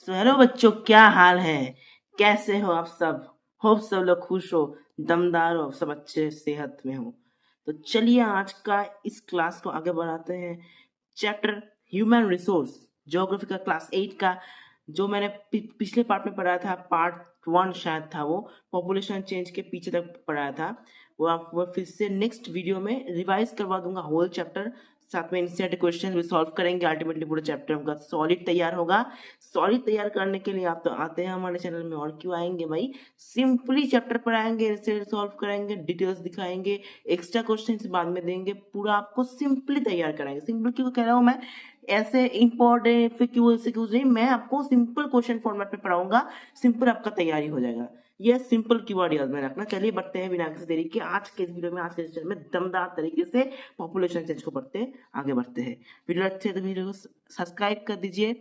Hello बच्चों, क्या हाल है? कैसे हो आप सब? होप सब लोग खुश हो, दमदार हो, सब अच्छे सेहत में हो। तो चलिए आज का इस क्लास को आगे बढ़ाते हैं। चैप्टर ह्यूमन रिसोर्स, ज्योग्राफी का क्लास 8 का, जो मैंने पिछले पार्ट में पढ़ाया था, पार्ट 1 शायद था वो, पॉपुलेशन चेंज के पीछे तक पढ़ाया था। वो आपको फिर से नेक्स्ट वीडियो में रिवाइज करवा दूंगा होल चैप्टर, साथ में इंसेंट क्वेश्चन भी सॉल्व करेंगे। अल्टीमेटली पूरा चैप्टर हमका सॉलिड तैयार होगा। सॉलिड तैयार करने के लिए आप तो आते हैं हमारे चैनल में, और क्यों आएंगे भाई। सिंपली चैप्टर पढ़ाएंगे, इंसेंट सॉल्व कराएंगे, डिटेल्स दिखाएंगे, एक्स्ट्रा क्वेश्चन बाद में देंगे, पूरा आपको सिंपली तैयार कराएंगे। सिंपल क्यों कह रहा हूँ मैं, ऐसे इंपॉर्टेंट फिक्यूज नहीं, मैं आपको सिंपल क्वेश्चन फॉर्मेट में पढ़ाऊंगा, सिंपल आपका तैयारी हो जाएगा। ये सिंपल कीवर्ड याद में रखना। चलिए बढ़ते हैं बिना किसी देरी के आज के इस वीडियो में, आज के सेशन में दमदार तरीके से पॉपुलेशन चेंज को पढ़ते हैं, आगे बढ़ते हैं। वीडियो अच्छे तो वीडियो को सब्सक्राइब कर दीजिए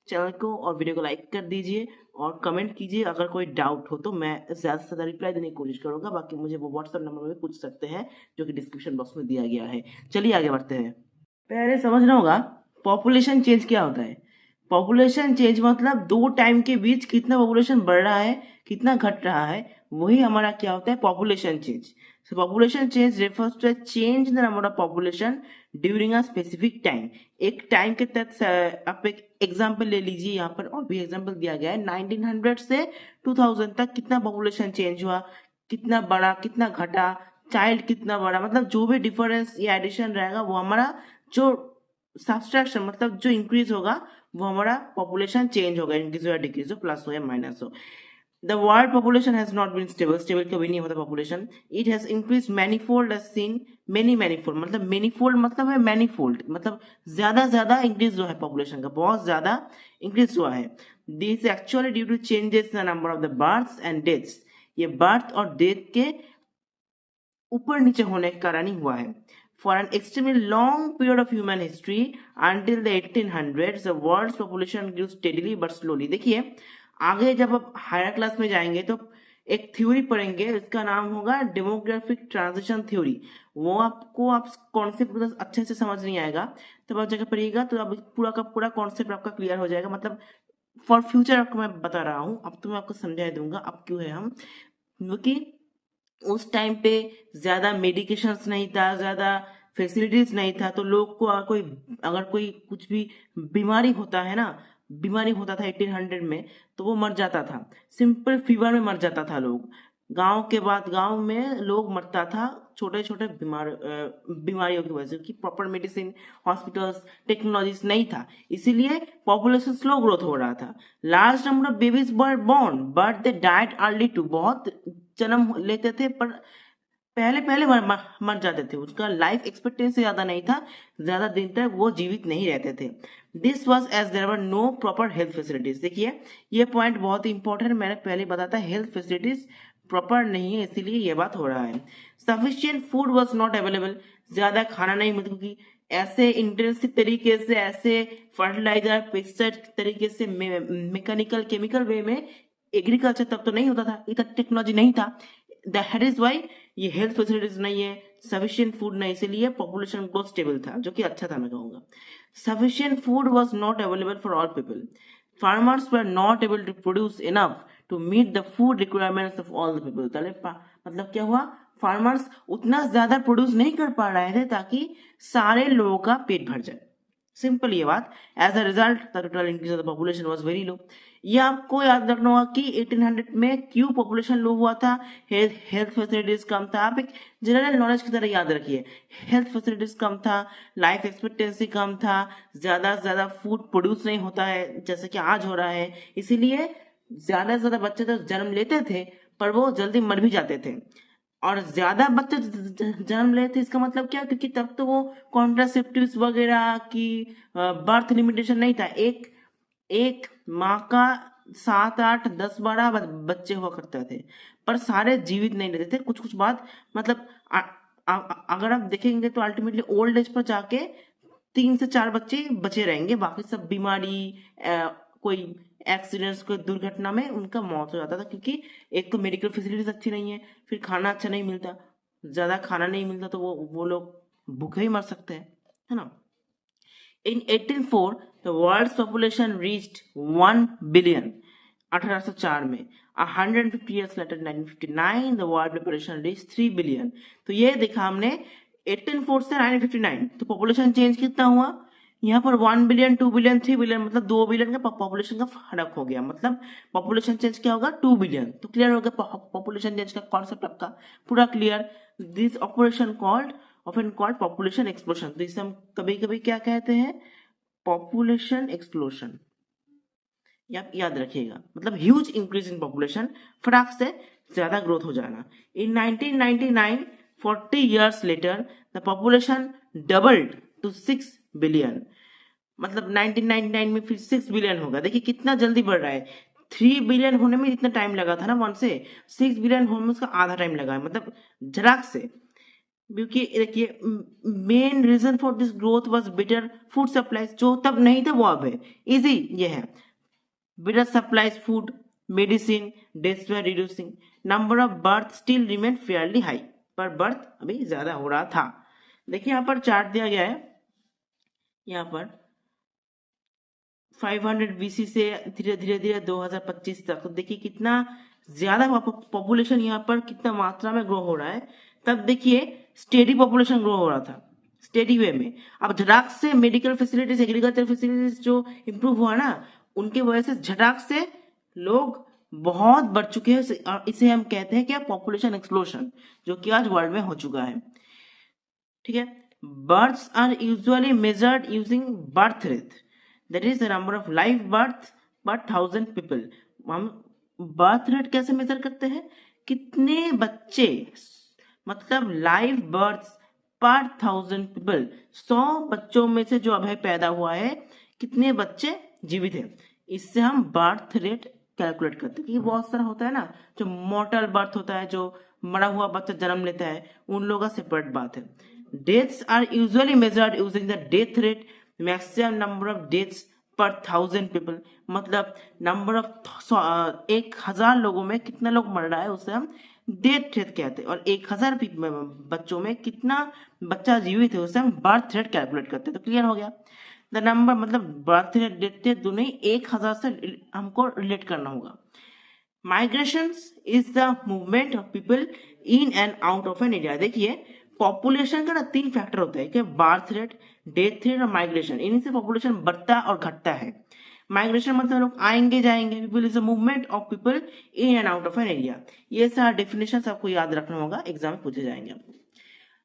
चैनल को, और वीडियो को लाइक कर दीजिए, और कमेंट कीजिए। अगर कोई डाउट हो तो मैं ज़्यादा से ज़्यादा रिप्लाई देने की कोशिश करूंगा। बाकी मुझे वो व्हाट्सएप नंबर में भी पूछ सकते हैं, जो कि डिस्क्रिप्शन बॉक्स में दिया गया है। चलिए आगे बढ़ते हैं। पहले समझना होगा पॉपुलेशन चेंज क्या होता है। पॉपुलेशन चेंज मतलब दो टाइम के बीच कितना पॉपुलेशन बढ़ रहा है, कितना घट रहा है, वही हमारा क्या होता है, population change. So population change refers to change in the number of population during a specific time. एक टाइम के तहत आप एक एग्जांपल ले लीजिए, यहाँ पर और भी एग्जांपल दिया गया है। 1900 से 2000 तक कितना पॉपुलेशन चेंज हुआ, कितना बढ़ा, कितना घटा, चाइल्ड कितना बड़ा, मतलब जो भी डिफरेंस या एडिशन रहेगा वो हमारा, जो सब्सट्रैक्शन मतलब जो इंक्रीज होगा वो हमारा पॉपुलेशन चेंज होगा, इंक्रीज हो या डिक्रीज हो, प्लस हो या माइनस हो। The world population has not been stable, stable कभी नहीं होता पॉपुलेशन। It has increase manifold as seen, many manifold मतलब मैनीफोल्ड मतलब है मैनीफोल्ड, मतलब ज्यादा इंक्रीज हुआ है पॉपुलेशन का, बहुत ज्यादा इंक्रीज हुआ है। This actually due to changes in the number of the births and deaths. ये बर्थ और डेथ के ऊपर नीचे होने के कारण ही हुआ है। For an extremely long period of human history until the 1800s, the world's population grew steadily but slowly. देखिए आगे जब आप हायर क्लास में जाएंगे तो एक थ्योरी पढ़ेंगे, इसका नाम होगा डेमोग्राफिक ट्रांजिशन थ्योरी। वो आपको आप कॉन्सेप्ट अच्छे से समझ नहीं आएगा, तब आप जगह पढ़िएगा तो अब पूरा का पूरा कॉन्सेप्ट आपका क्लियर हो जाएगा। मतलब फॉर फ्यूचर आपको मैं बता रहा हूँ, अब तो मैं आपको समझा दूंगा अब क्यों है हम, क्योंकि उस टाइम पे ज्यादा मेडिकेशंस नहीं था, ज्यादा फैसिलिटीज नहीं था, तो लोग को अगर कोई कुछ भी बीमारी होता है ना, बीमारी होता था 1800 में, तो वो मर जाता था। सिंपल फीवर में मर जाता था लोग। गांव के बाद गांव में लोग मरता था छोटे छोटे बीमारियों की वजह से, कि प्रॉपर मेडिसिन, हॉस्पिटल्स, टेक्नोलॉजीज नहीं था, इसीलिए पॉपुलेशन स्लो ग्रोथ हो रहा था। Large number of babies were born but they died early too. बहुत जन्म लेते थे पर पहले पहले मर जाते थे, उसका लाइफ एक्सपेक्टेंसी ज्यादा नहीं था, ज्यादा दिन तक वो जीवित नहीं रहते थे। This was as there were no proper health facilities. देखिए ये पॉइंट बहुत ही इंपॉर्टेंट, मैंने पहले बताया था, हेल्थ फैसिलिटीज प्रॉपर नहीं है, इसीलिए ये बात हो रहा है। Sufficient food was not available, ज्यादा खाना नहीं मिलता, क्योंकि ऐसे इंटेंसिव तरीके से, ऐसे फर्टिलाइजर पेस्टिसाइड तरीके से, मैकेनिकल केमिकल वे में एग्रीकल्चर तब तो नहीं होता था, इतना टेक्नोलॉजी नहीं था। दैट इज वाई ये हेल्थ फैसिलिटीज नहीं है, सफिशियंट फूड नहीं, इसीलिए पॉपुलेशन ग्रोथ स्टेबल था, जो कि अच्छा था मैं कहूंगा। Sufficient food was not available for all people. Farmers were not able to produce enough to meet the food requirements of all the people. मतलब क्या हुआ, फार्मर्स उतना ज्यादा प्रोड्यूस नहीं कर पा रहे थे ताकि सारे लोगों का पेट भर जाए, सिंपल ये बात। As a result the total increase of the population was very low. ये आपको याद रखना होगा कि 1800 में क्यों पॉपुलेशन लो हुआ था, हेल्थ फैसिलिटीज कम था। आप एक जनरल नॉलेज की तरह याद रखिए, हेल्थ फैसिलिटीज कम था, लाइफ एक्सपेक्टेंसी कम था, ज्यादा से ज्यादा फूड प्रोड्यूस नहीं होता है जैसे कि आज हो रहा है, इसीलिए ज्यादा से ज्यादा बच्चे तो जन्म लेते थे पर वो जल्दी मर भी जाते थे। और ज्यादा बच्चे जन्म लेते थे, इसका मतलब क्या, क्योंकि तब तो वो कॉन्ट्रासेप्टिव्स वगैरह की बर्थ लिमिटेशन नहीं था। एक एक माँ का 7 8 10 12 बच्चे हुआ करते थे, पर सारे जीवित नहीं रहते थे। कुछ कुछ बात मतलब अगर आप देखेंगे तो अल्टीमेटली ओल्ड एज पर जाके 3 से 4 बच्चे बचे रहेंगे, बाकी सब बीमारी, कोई एक्सीडेंट्स, कोई दुर्घटना में उनका मौत हो जाता था, क्योंकि एक तो मेडिकल फैसिलिटीज अच्छी नहीं है, फिर खाना अच्छा नहीं मिलता, ज्यादा खाना नहीं मिलता तो वो लोग भूखे ही मर सकते हैं, है ना। In 1804, The world's population reached 1 billion 1804 में. 150 years later 1959 the world population reached 3 billion. तो ये देखा हमने 1804 से 1959. तो पॉपुलेशन चेंज कितना हुआ? यहाँ पर 1 बिलियन 2 बिलियन 3 बिलियन मतलब 2 बिलियन का पॉपुलेशन का फर्क हो गया. मतलब पॉपुलेशन चेंज क्या होगा? 2 बिलियन. तो क्लियर हो गया पॉपुलेशन चेंज का कॉन्सेप्ट आपका पूरा clear. This operation called often called population explosion. तो इसे हम कभी कभी क्या कहते हैं? Population explosion. आप याद रखिएगा. मतलब ह्यूज इंक्रीज इन पॉपुलेशन, फटाक से ज्यादा ग्रोथ हो जाना. इन 1999 40 years later the population doubled to 6 billion. मतलब 1999 में फिर 6 बिलियन होगा. देखिए कितना जल्दी बढ़ रहा है. 3 बिलियन होने में जितना टाइम लगा था ना 1 से, 6 बिलियन होने में उसका आधा टाइम लगा है. मतलब झटाक से. क्योंकि देखिए main reason for this growth was better food supplies. जो तब नहीं था वो अब है. इजी ये है. better supplies food, medicine, deaths were reducing. Number of birth still remain fairly high. पर बर्थ अभी ज्यादा हो रहा था. देखिए यहाँ पर चार्ट दिया गया है. यहाँ पर 500 BC से धीरे धीरे 2025 तक. तो देखिए कितना ज्यादा पॉपुलेशन यहाँ पर कितना मात्रा में ग्रो हो रहा है. तब देखिए स्टेडी पॉपुलेशन ग्रो हो रहा था स्टेडी वे में. अब झटाक से मेडिकल फैसिलिटीज, एग्रीकल्चर फैसिलिटीज जो इम्प्रूव हुआ ना, उनके वजह से झटाक से लोग बहुत बढ़ चुके हैं. इसे हम कहते हैं क्या? पॉपुलेशन एक्सप्लोशन, जो कि आज वर्ल्ड में हो चुका है. ठीक है. Births are usually measured using birth rate, that is the number of live birth per 1000 people. हम बर्थ रेट कैसे मेजर करते हैं? कितने बच्चे, मतलब लाइव बर्थ पर 1000 पीपल. 100 बच्चों में से जो अभी पैदा हुआ है, कितने बच्चे जीवित है, इससे हम बर्थ रेट कैलकुलेट करते हैं. क्योंकि बहुत सारा होता है ना, जो मॉर्टल बर्थ होता है, जो मरा हुआ बच्चा जन्म लेता है, उन लोगों का सेपरेट बात है. Deaths are usually measured using the death rate, maximum number of deaths per 1000 people. मतलब नंबर ऑफ 1000 लोगों में कितना लोग मर रहा है, उसे हम डेथ रेट कहते हैं. और 1000 बच्चों में कितना बच्चा जीवित है, उसे हम बर्थ रेट कैलकुलेट करते हैं. तो क्लियर हो गया. द नंबर मतलब बर्थ रेट, डेथ रेट दोनों ही 1000 से हमको रिलेट करना होगा. Migration is the movement of people in and out of an area. देखिए पॉपुलेशन का ना 3 फैक्टर होता है कि बर्थ रेट, डेथ रेट और माइग्रेशन. इन्हीं से पॉपुलेशन बढ़ता और घटता है. माइग्रेशन मतलब लोग आएंगे जाएंगे. People is the movement of people in and out of an area. ये सारा डेफिनेशन आपको याद रखना होगा, एग्जाम में पूछे जाएंगे.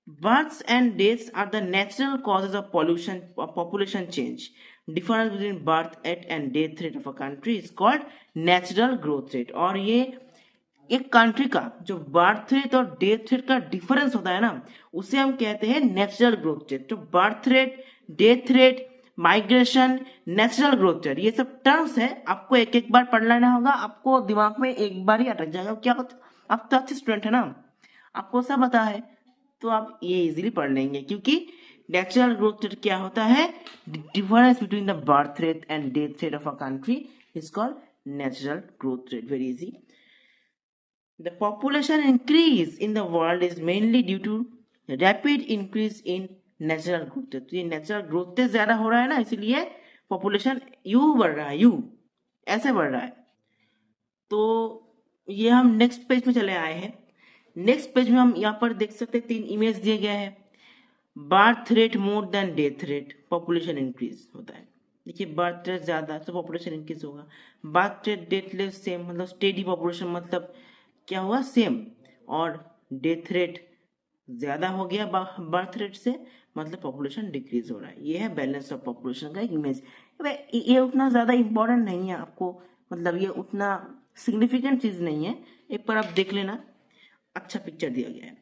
Births and deaths are the natural causes of population change. Difference between birth rate and death rate of a country is called natural growth rate. और ये एक कंट्री का जो बर्थ रेट और डेथ रेट का डिफरेंस होता है ना, उसे हम कहते हैं नेचुरल ग्रोथ रेट. तो birth rate, death rate, migration, natural growth rate, ये सब टर्म्स है. आपको एक एक बार पढ़ लेना होगा. आपको दिमाग में एक बार ही अटक जाएगा. क्या आप तो अच्छे स्टूडेंट है ना, आपको सब पता है, तो आप ये इजीली पढ़ लेंगे. क्योंकि नेचुरल ग्रोथ रेट क्या होता है? Difference between the birth rate and death rate of a country is called natural growth rate. Very easy. The population increase in the world is mainly due to rapid increase in natural growth rate. तो ये natural growth rate ज्यादा हो रहा है ना, इसीलिए population you बढ़ रहा है, यू ऐसे बढ़ रहा है. तो ये हम नेक्स्ट पेज में चले आए हैं. नेक्स्ट पेज में हम यहाँ पर देख सकते हैं 3 इमेज दिए गया है. Birth rate more than death rate, population increase होता है. देखिए बर्थ रेट ज्यादा तो पॉपुलेशन इंक्रीज होगा. Birth rate death rate same, मतलब स्टेडी पॉपुलेशन, मतलब क्या हुआ? सेम. और डेथ रेट ज्यादा हो गया बर्थ रेट से, मतलब पॉपुलेशन डिक्रीज हो रहा है. ये है बैलेंस ऑफ पॉपुलेशन का एक इमेज. ये उतना ज्यादा इंपॉर्टेंट नहीं है आपको, मतलब ये उतना सिग्निफिकेंट चीज नहीं है. एक बार आप देख लेना, अच्छा पिक्चर दिया गया है.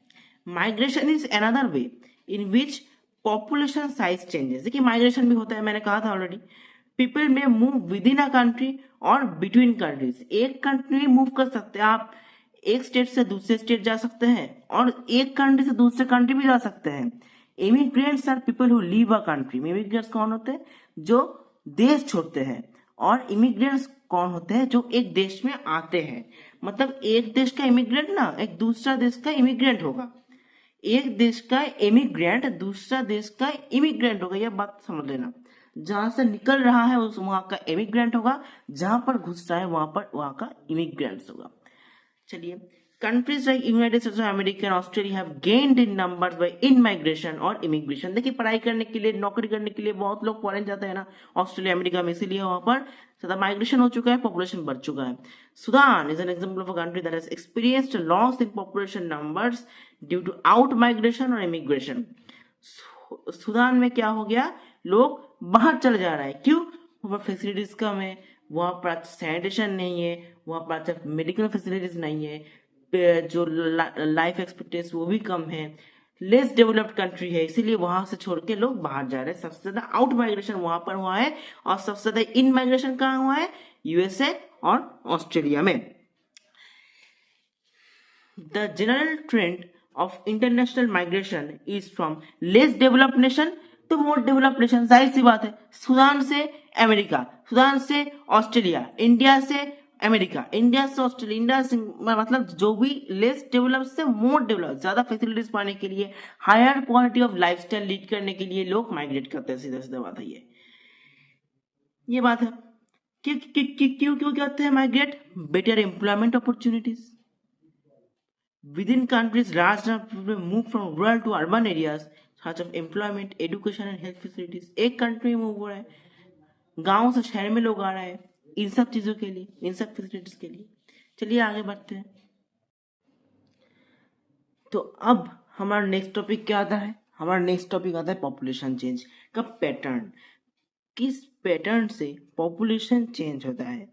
Migration is another way in which population size changes. देखिए माइग्रेशन भी होता है, मैंने कहा था ऑलरेडी. पीपल में move with in a country और बिटवीन कंट्रीज. एक कंट्री मूव कर सकते हैं आप, एक स्टेट से दूसरे स्टेट जा सकते हैं, और एक कंट्री से दूसरे कंट्री भी जा सकते हैं. Immigrants are people who leave a country. Immigrants कौन होते हैं? जो देश छोड़ते हैं. और इमिग्रेंट्स कौन होते हैं? जो एक देश में आते हैं. मतलब एक देश का इमिग्रेंट ना एक दूसरा देश का इमिग्रेंट होगा. एक देश का इमिग्रेंट दूसरा देश का इमिग्रेंट होगा. यह बात समझ लेना. जहां से निकल रहा है उस वहां का इमिग्रेंट होगा, जहां पर घुस रहा है वहां पर वहां का इमिग्रेंट्स होगा। चलिए, countries like United states of America and Australia have gained in numbers by in migration और इमिग्रेशन। देखिए, पढ़ाई करने के लिए, नौकरी करने के लिए बहुत लोग फॉरेन जाते हैं ना, ऑस्ट्रेलिया अमेरिका में, इसीलिए वहां पर ज्यादा माइग्रेशन हो चुका है, पॉपुलेशन बढ़ चुका है। Sudan is an example of a country that has experienced loss in population numbers due to out migration और इमिग्रेशन। सुदान में क्या हो गया, लोग बाहर चले जा रहे हैं, क्यों? वहां पर फैसिलिटीज कम है, वहां पर सैनिटेशन नहीं है, वहां पर अच्छा मेडिकल फैसिलिटीज नहीं है, जो लाइफ एक्सपेक्टेंसी वो भी कम है, लेस डेवलप्ड कंट्री है, इसीलिए वहां से छोड़ के लोग बाहर जा रहे हैं। सबसे ज्यादा आउट माइग्रेशन वहां पर हुआ है और सबसे ज्यादा इन माइग्रेशन कहाँ हुआ है? यूएसए और ऑस्ट्रेलिया में। The general trend of international migration is from less developed nation to more developed nation। जाहिर सी बात है, सूडान से अमेरिका, सूडान से ऑस्ट्रेलिया, इंडिया से अमेरिका, इंडिया से ऑस्ट्रेलिया, इंडिया से मतलब जो भी लेस डेवलप से मोर डेवलप, ज्यादा फैसिलिटीज पाने के लिए, higher quality of lifestyle lead करने के लिए लोग माइग्रेट करते हैं। सीधा सीधा बात है ये बात है। क्यों क्यों करते हैं migrate? Better employment opportunities within countries. Large number of people move from rural to urban areas such as employment, education and health facilities। एक कंट्री में मूव हो रहा है, गांव से शहर में लोग आ रहे हैं इन सब चीजों के लिए, इन सब फैसिलिटीज के लिए। चलिए आगे बढ़ते हैं। तो अब हमारा नेक्स्ट टॉपिक क्या आता है? हमारा नेक्स्ट टॉपिक आता है पॉपुलेशन चेंज का पैटर्न। किस पैटर्न से पॉपुलेशन चेंज होता है,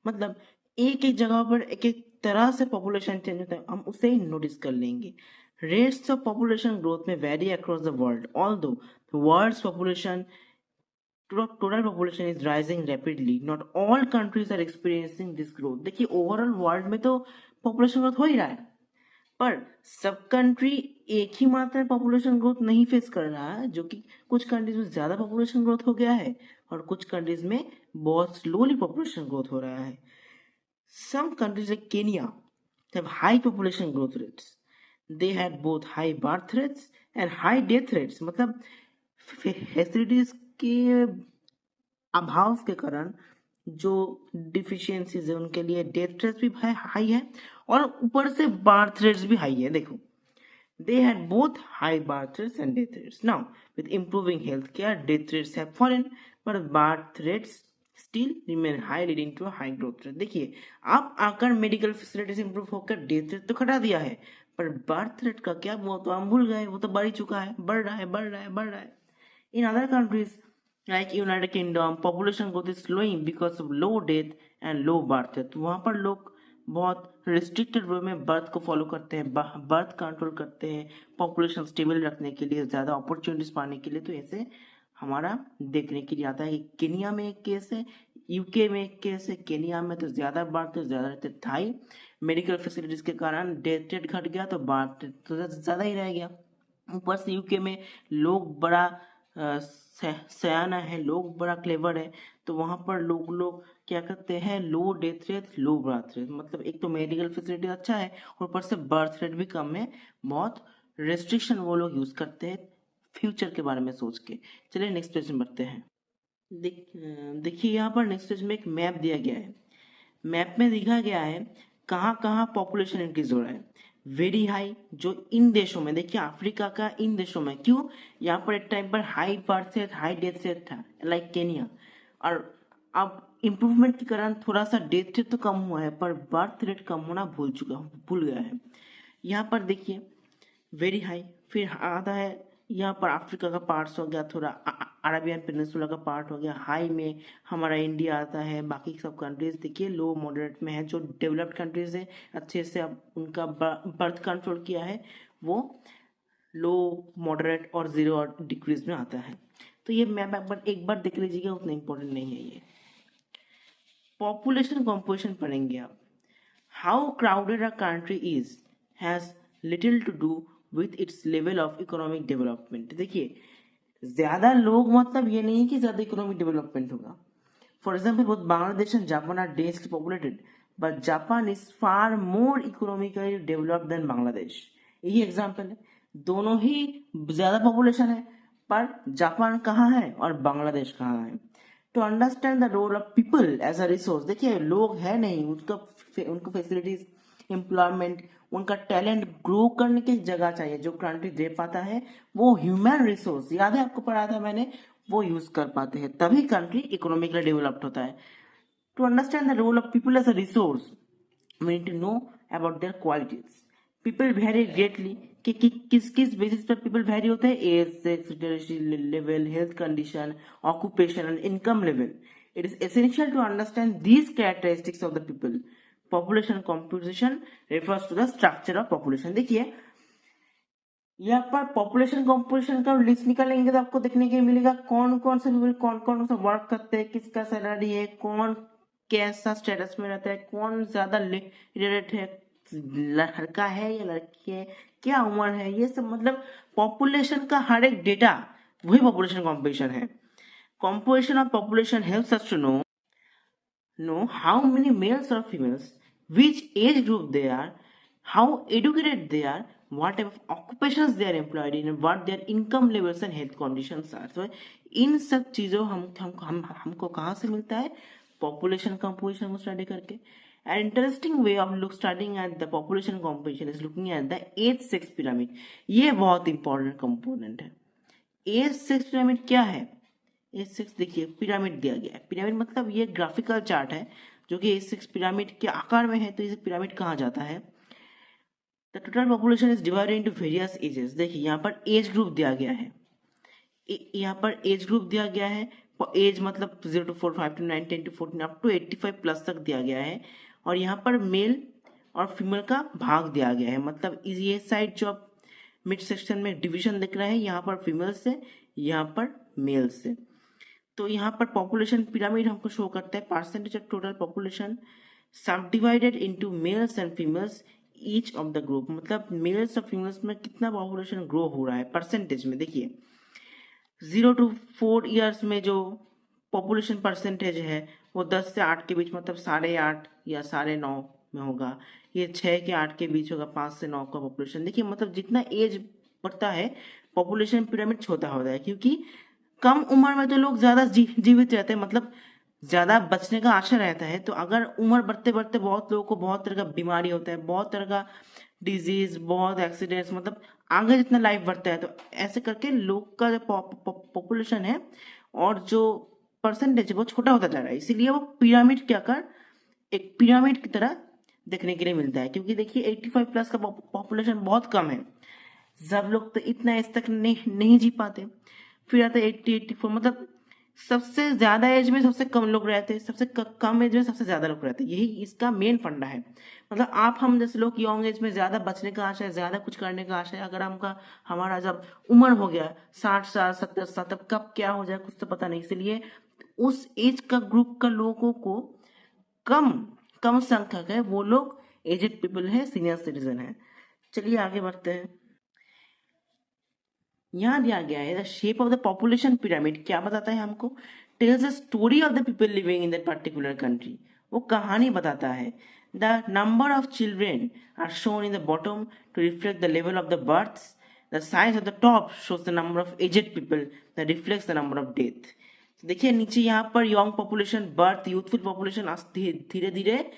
मतलब एक एक जगह पर एक एक तरह से पॉपुलेशन चेंज होता है, हम उसे ही नोटिस कर लेंगे। रेट्स ऑफ पॉपुलेशन ग्रोथ में very across the world, although world's population total population is rising rapidly, not all countries are experiencing this growth। देखिए, ओवरऑल वर्ल्ड में तो पॉपुलेशन ग्रोथ हो ही रहा है, पर सब कंट्री एक ही मात्रा में पॉपुलेशन ग्रोथ नहीं फेस कर रहा है, जो कि कुछ कंट्रीज में ज्यादा पॉपुलेशन ग्रोथ हो गया है और कुछ कंट्रीज में बहुत स्लोली पॉपुलेशन ग्रोथ हो रहा है। Some countries like Kenya have high population growth rates. They had both high birth rates and high death rates। मतलब फैसिलिटीज के अभाव के कारण जो डिफिशियंसीज है उनके लिए डेथ रेट्स भी हाई है और ऊपर से बर्थ रेट्स भी हाई है। देखो, they had both high birth rates and death rates। Now with improving healthcare, death rates have fallen but birth rates still remain high, leading to high growth rate. देखिए, आप आकर medical facilities improve होकर death rate तो घटा दिया है, पर birth rate का क्या, वो तो हम भूल गए, वो तो बढ़ ही चुका है, बढ़ रहा है बढ़ रहा है बढ़ रहा है। In other countries like United kingdom, population growth is slowing because of low death and low birth rate. वहां पर लोग बहुत रिस्ट्रिक्टेड वे में बर्थ को फॉलो करते हैं, बर्थ कंट्रोल करते हैं, पॉपुलेशन स्टेबल रखने के लिए, ज्यादा अपॉर्चुनिटीज पाने के लिए। तो ऐसे हमारा देखने के लिए आता है कि केनिया में एक केस है, यूके में एक केस है। केनिया में तो ज्यादा बर्थ रेट, ज्यादा रहते थाई मेडिकल फैसिलिटीज के कारण डेथ रेट घट गया, तो बर्थ रेट तो ज्यादा ही रह गया। ऊपर से यूके में लोग बड़ा सयाना है, लोग बड़ा क्लेवर है, तो वहां पर लोग क्या करते हैं, लो death rate low birth rate. मतलब एक तो मेडिकल फैसिलिटी अच्छा है और ऊपर से बर्थ रेट भी कम है, बहुत रेस्ट्रिक्शन वो लोग यूज करते हैं फ्यूचर के बारे में सोच के। चलिए नेक्स्ट पेज में बढ़ते हैं। देखिए, यहाँ पर नेक्स्ट पेज में एक मैप दिया गया है। मैप में दिखा गया है कहाँ कहाँ पॉपुलेशन इंक्रीज हो रहा है। वेरी हाई जो इन देशों में, देखिए अफ्रीका का इन देशों में, क्यों? यहाँ पर एक टाइम पर high birth rate high death rate था लाइक केनिया, और अब इम्प्रूवमेंट के कारण थोड़ा सा डेथ रेट तो कम हुआ है पर बर्थ रेट कम होना भूल गया है। यहाँ पर देखिए वेरी हाई, फिर आता है यहाँ पर अफ्रीका का पार्ट हो गया, थोड़ा अरेबियन पेनिनसुला का पार्ट हो गया। हाई में हमारा इंडिया आता है, बाकी सब कंट्रीज देखिए लो मॉडरेट में है। जो डेवलप्ड कंट्रीज है अच्छे से अब उनका बर्थ कंट्रोल किया है, वो लो मॉडरेट और जीरो और डिक्रीज में आता है। तो ये मैप एक बार देख लीजिएगा, उतना इंपॉर्टेंट नहीं है ये। पॉपुलेशन कॉम्पोजिशन पढ़ेंगे आप। How crowded a country is has little to do with its level of economic development. देखिए, ज्यादा लोग मतलब ये नहीं कि ज्यादा इकोनॉमिक डेवलपमेंट होगा। For example, both Bangladesh and Japan are densely populated but Japan is far more economically developed than Bangladesh. यही एग्जाम्पल है, दोनों ही ज्यादा पॉपुलेशन है पर जापान कहाँ है और बांग्लादेश कहाँ है। To understand the role of people as a resource, देखिए लोग है नहीं, उनको फैसिलिटीज, एम्प्लॉयमेंट, उनका टैलेंट ग्रो करने की जगह चाहिए। जो कंट्री दे पाता है वो ह्यूमन रिसोर्स, याद है आपको पढ़ा था मैंने, वो यूज कर पाते हैं, तभी कंट्री इकोनॉमिकली डेवलप्ड होता है। To understand the role of people as a resource, we need to know about their qualities. People vary greatly कि किस किस बेसिस पर पीपल वेरी होते हैं, age, sex, literacy level, health condition, occupation and income level. It is essential to understand these characteristics of the people. Population composition refers to the structure of population. देखिए यहाँ पर population composition का list निकालेंगे तो आपको देखने के मिलेगा कौन कौन से पीपल कौन कौन सा वर्क करते हैं, किसका सैलरी है, कौन कैसा स्टेटस में रहता है, कौन ज्यादा लिटरेट है, लड़का है या लड़की है, क्या उम्र है, ये सब मतलब पॉपुलेशन का हर एक डेटा वही पॉपुलेशन कॉम्पोजिशन है। Composition of population helps us to know how many males or females, which age group they are, how educated they are, what type of occupations they are employed in, and what their income levels and health conditions are. So इन सब चीजों हमको कहाँ से मिलता है, population composition को study करके। An interesting way of studying at the population composition is looking at the age sex pyramid. ये बहुत इंपॉर्टेंट कंपोनेंट है। एज सेक्स पिरामिड क्या है? एज सिक्स देखिए पिरामिड दिया गया है। पिरामिड मतलब ये ग्राफिकल चार्ट है जो कि एज सिक्स पिरामिड के आकार में है, तो इसे पिरामिड कहा जाता है। The total population is divided into various ages. देखिए यहाँ पर एज ग्रुप दिया गया है, यहाँ पर एज ग्रुप दिया गया है, एज मतलब 0 to 4, 5 to 9, 10 to 14 up to 85 plus तक दिया गया है। और यहाँ पर मेल और फीमेल का भाग दिया गया है, मतलब ये साइड जो आप मिड सेक्शन में डिवीजन दिख रहा है, यहाँ पर फीमेल से, यहाँ पर मेल से। तो यहाँ पर पॉपुलेशन पिरामिड हमको शो करता है परसेंटेज ऑफ टोटल पॉपुलेशन सब divided into mails and females each of the group, मतलब मेल्स और फीमेल्स में कितना पॉपुलेशन ग्रो हो रहा है परसेंटेज में। देखिए 0 to 4 ईयर्स में जो पॉपुलेशन परसेंटेज है वो 10 से 8 के बीच, मतलब 8.5 या 9.5 में होगा। ये 6 के 8 के बीच होगा, 5 से 9 का पॉपुलेशन। देखिए मतलब जितना एज बढ़ता है पॉपुलेशन पिरामिड छोटा होता है, क्योंकि कम उम्र में तो लोग ज्यादा जीवित रहते हैं, मतलब ज्यादा बचने का आशा रहता है। तो अगर उम्र बढ़ते बढ़ते बहुत लोगों को बहुत तरह का बीमारी होता है, बहुत तरह का डिजीज, बहुत एक्सीडेंट्स, मतलब आगे जितना लाइफ बढ़ता है तो ऐसे करके लोग का जो पॉपुलेशन है और जो परसेंटेज है वो छोटा होता जा रहा है। इसीलिए वो पिरामिड के आकार एक पिरामिड की तरह देखने के लिए मिलता है। क्योंकि देखिए 85 प्लस का पॉपुलेशन बहुत कम है, सब लोग तो इतना एज तक नहीं जी पाते। फिर आता है 80-84, मतलब सबसे ज्यादा एज में सबसे कम लोग रहते हैं, सबसे कम एज में सबसे ज्यादा लोग रहते हैं। यही इसका मेन फंडा है। मतलब आप हम जैसे लोग यंग एज में ज्यादा बचने का आशा है, ज्यादा कुछ करने का आशा है, अगर हमारा जब उम्र हो गया 60 साल 70 साल, तब कब क्या हो जाए कुछ तो पता नहीं। इसलिए उस एज का ग्रुप का लोगों को कम संख्यक है, वो लोग एजेड पीपल है, सीनियर सिटीजन है। चलिए आगे बढ़ते हैं। यहाँ दिया गया है the shape of the population pyramid क्या बताता है हमको, tells the story of the people living in that particular country, वो कहानी बताता है। The number of children are shown in the bottom to reflect the level of the births, the size of the top shows the number of aged people that reflects the number of death. देखिए नीचे यहाँ पर young population, birth, youthful population धीरे धीरे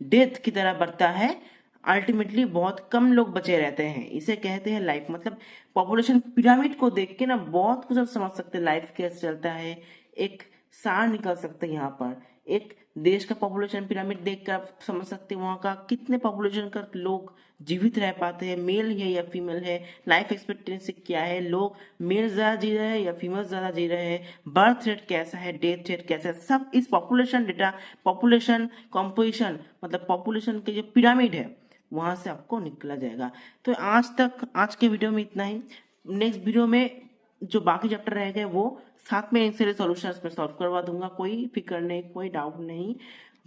death की तरह बढ़ता है, अल्टीमेटली बहुत कम लोग बचे रहते हैं। इसे कहते हैं लाइफ। मतलब पॉपुलेशन पिरामिड को देख के ना बहुत कुछ आप समझ सकते हैं, लाइफ कैसे चलता है, एक सार निकल सकते हैं। यहाँ पर एक देश का पॉपुलेशन पिरामिड देखकर आप समझ सकते हैं वहाँ का कितने पॉपुलेशन का लोग जीवित रह पाते हैं, मेल है या फीमेल है, लाइफ एक्सपेक्टेंसी क्या है, लोग मेल ज्यादा जी रहे हैं या फीमेल ज्यादा जी रहे हैं, बर्थ रेट कैसा है, डेथ रेट कैसा है, सब इस पॉपुलेशन डेटा, पॉपुलेशन कंपोजिशन मतलब पॉपुलेशन के जो पिरामिड है वहां से आपको निकला जाएगा। तो आज के वीडियो में इतना ही। नेक्स्ट वीडियो में जो बाकी चैप्टर रह गए वो साथ में इनसे सॉल्यूशन में सॉल्व करवा दूंगा, कोई फिक्र नहीं, कोई डाउट नहीं।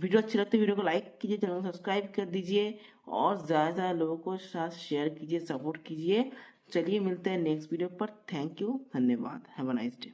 वीडियो अच्छी लगती है वीडियो को लाइक कीजिए, चैनल को सब्सक्राइब कर दीजिए और ज्यादा लोगों को साथ शेयर कीजिए, सपोर्ट कीजिए। चलिए मिलते हैं नेक्स्ट वीडियो पर। थैंक यू, धन्यवाद, हैव अ नाइस डे।